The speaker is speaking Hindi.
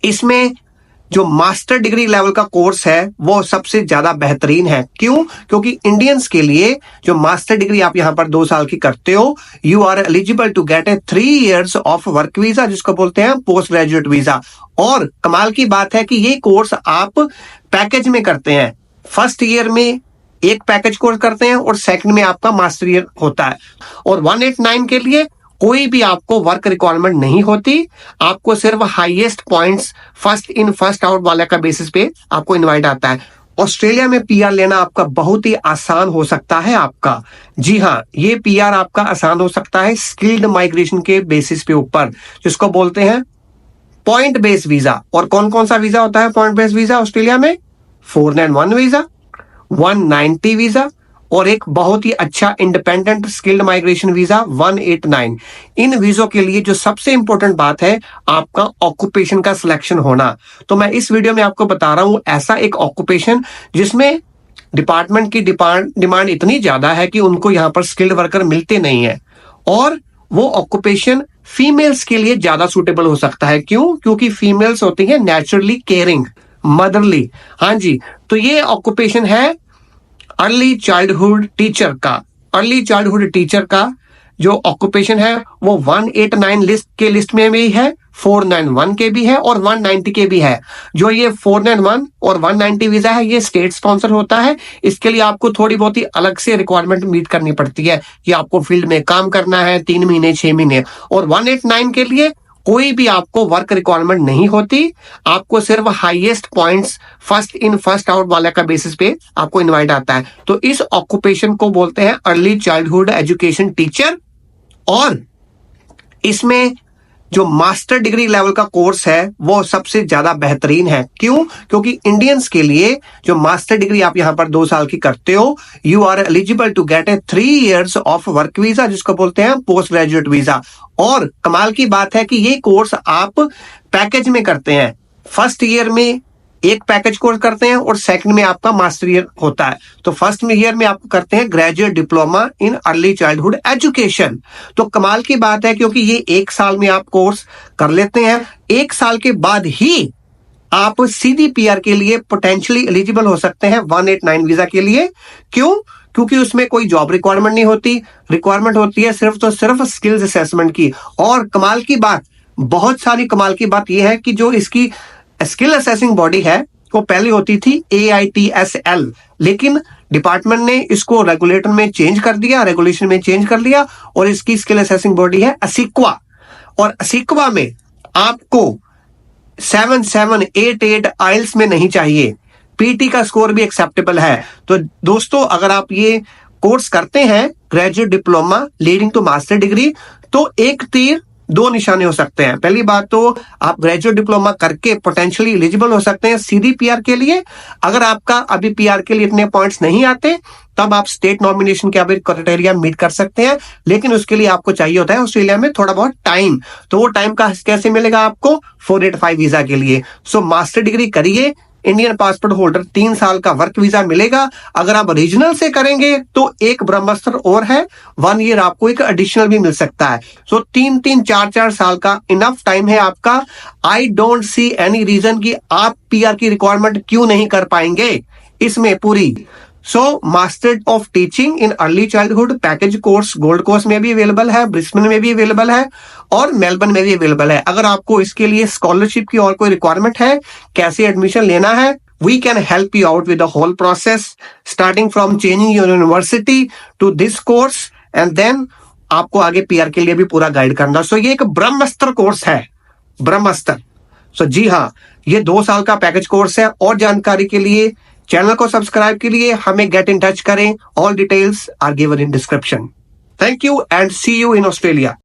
इसमें जो मास्टर डिग्री लेवल का कोर्स है वो सबसे ज्यादा बेहतरीन है। क्यों? क्योंकि इंडियंस के लिए जो मास्टर डिग्री आप यहाँ पर 2 साल की करते हो, you are eligible to get a 3 years of work visa, जिसको बोलते हैं पोस्ट ग्रेजुएट वीजा। और कमाल की बात है कि ये कोर्स आप पैकेज में करते हैं। फर्स्ट ईयर में एक पैकेज कोर्स करते हैं और सेकंड में आपका मास्टर ईयर होता है। और 189 के लिए कोई भी आपको वर्क रिक्वायरमेंट नहीं होती, आपको सिर्फ highest points first in first out वाले का बेसिस पे आपको इनवाइट आता है। ऑस्ट्रेलिया में पीआर लेना आपका बहुत ही आसान हो सकता है आपका। जी हाँ, ये पीआर आपका आसान हो सकता है स्किल्ड माइग्रेशन के बेसिस पे ऊपर, जिसको बोलते हैं पॉइंट बेस्ड वीजा। और कौन कौन सा वीजा होता है पॉइंट बेस्ड वीजा ऑस्ट्रेलिया में? 491 वीजा, 190 वीजा और एक बहुत ही अच्छा इंडिपेंडेंट स्किल्ड माइग्रेशन वीजा 189। इन वीजों के लिए जो सबसे इंपॉर्टेंट बात है आपका ऑक्यूपेशन का सिलेक्शन होना। तो मैं इस वीडियो में आपको बता रहा हूं ऐसा एक ऑक्यूपेशन जिसमें डिपार्टमेंट की डिमांड इतनी ज्यादा है कि उनको यहां पर स्किल्ड वर्कर मिलते नहीं है, और वो ऑक्यूपेशन फीमेल्स के लिए ज्यादा सूटेबल हो सकता है। क्यों? क्योंकि फीमेल्स होती है नेचुरली केयरिंग, मदरली। हाँ जी, तो ये ऑक्यूपेशन है अर्ली चाइल्डहुड टीचर का। अर्ली चाइल्डहुड टीचर का जो ऑक्यूपेशन है वो 189 लिस्ट में भी है, 491 के भी है और 190 के भी है। जो ये 491 और 190 वीजा है ये स्टेट स्पॉन्सर होता है। इसके लिए आपको थोड़ी बहुत ही अलग से रिक्वायरमेंट मीट करनी पड़ती है कि आपको फील्ड में काम करना है 3 महीने 6 महीने। और 189 के लिए कोई भी आपको वर्क रिक्वायरमेंट नहीं होती, आपको सिर्फ highest points first in first out वाले का बेसिस पे आपको इनवाइट आता है। तो इस ऑक्यूपेशन को बोलते हैं अर्ली चाइल्डहुड एजुकेशन टीचर। और इसमें जो मास्टर डिग्री लेवल का कोर्स है वो सबसे ज्यादा बेहतरीन है। क्यों? क्योंकि इंडियंस के लिए जो मास्टर डिग्री आप यहाँ पर 2 साल की करते हो, you are eligible to get a 3 years of work visa, जिसको बोलते हैं पोस्ट ग्रेजुएट वीजा। और कमाल की बात है कि ये कोर्स आप पैकेज में करते हैं। फर्स्ट ईयर में एक पैकेज कोर्स करते हैं और सेकंड में आपका मास्टर ईयर होता है। तो फर्स्ट ईयर में आप करते हैं graduate diploma in early childhood education. तो कमाल की बात है क्योंकि ये 1 साल में आप कोर्स कर लेते हैं। 1 साल के बाद ही आप सीधी पीआर के लिए पोटेंशियली एलिजिबल हो सकते हैं 189 वीजा के लिए। क्यों? क्योंकि उसमें कोई जॉब रिक्वायरमेंट नहीं होती, रिक्वायरमेंट होती है सिर्फ तो सिर्फ स्किल्स असेसमेंट की। और कमाल की बात, बहुत सारी कमाल की बात यह है कि जो इसकी स्किल असेसिंग बॉडी है वो पहले होती थी AITSL, लेकिन डिपार्टमेंट ने इसको रेगुलेटर में चेंज कर दिया, रेगुलेशन में चेंज कर लिया और इसकी स्किल असेसिंग बॉडी है ASICWA। और ASICWA में आपको 7788 आइल्स में नहीं चाहिए, PT का स्कोर भी एक्सेप्टेबल है। तो दोस्तों, अगर आप ये कोर्स करते हैं graduate diploma leading to master degree, तो एक तीर 2 निशाने हो सकते हैं। पहली बात तो आप ग्रेजुएट डिप्लोमा करके पोटेंशियली एलिजिबल हो सकते हैं सीधी पीआर के लिए। अगर आपका अभी पीआर के लिए इतने पॉइंट्स नहीं आते तब आप स्टेट नॉमिनेशन के अभी क्राइटेरिया मीट कर सकते हैं, लेकिन उसके लिए आपको चाहिए होता है ऑस्ट्रेलिया में थोड़ा बहुत टाइम। तो वो टाइम का कैसे मिलेगा आपको? 485 वीजा के लिए। सो मास्टर डिग्री करिए, इंडियन पासपोर्ट होल्डर 3 साल का वर्क वीजा मिलेगा। अगर आप रीजनल से करेंगे तो एक ब्रह्मास्त्र और है, 1 year आपको एक एडिशनल भी मिल सकता है। सो 3-3 4-4 साल का इनफ टाइम है आपका। I don't see any reason कि आप पीआर की रिक्वायरमेंट क्यों नहीं कर पाएंगे इसमें पूरी। So master of teaching in early childhood package course gold coast में भी अवेलेबल है, ब्रिस्बेन में भी अवेलेबल है और मेलबर्न में भी अवेलेबल है। अगर आपको इसके लिए स्कॉलरशिप की और कोई रिक्वायरमेंट है, कैसे एडमिशन लेना है, we can help you out with the whole process starting from changing your university to this course and then आपको आगे पीआर के लिए भी पूरा गाइड करना। सो ये एक ब्रह्मास्त्र कोर्स है, ब्रह्मास्त्र। सो जी हाँ, ये 2 साल का पैकेज कोर्स है। और जानकारी के लिए चैनल को सब्सक्राइब के लिए हमें गेट इन टच करें। All details are given in description. Thank you and see you in Australia.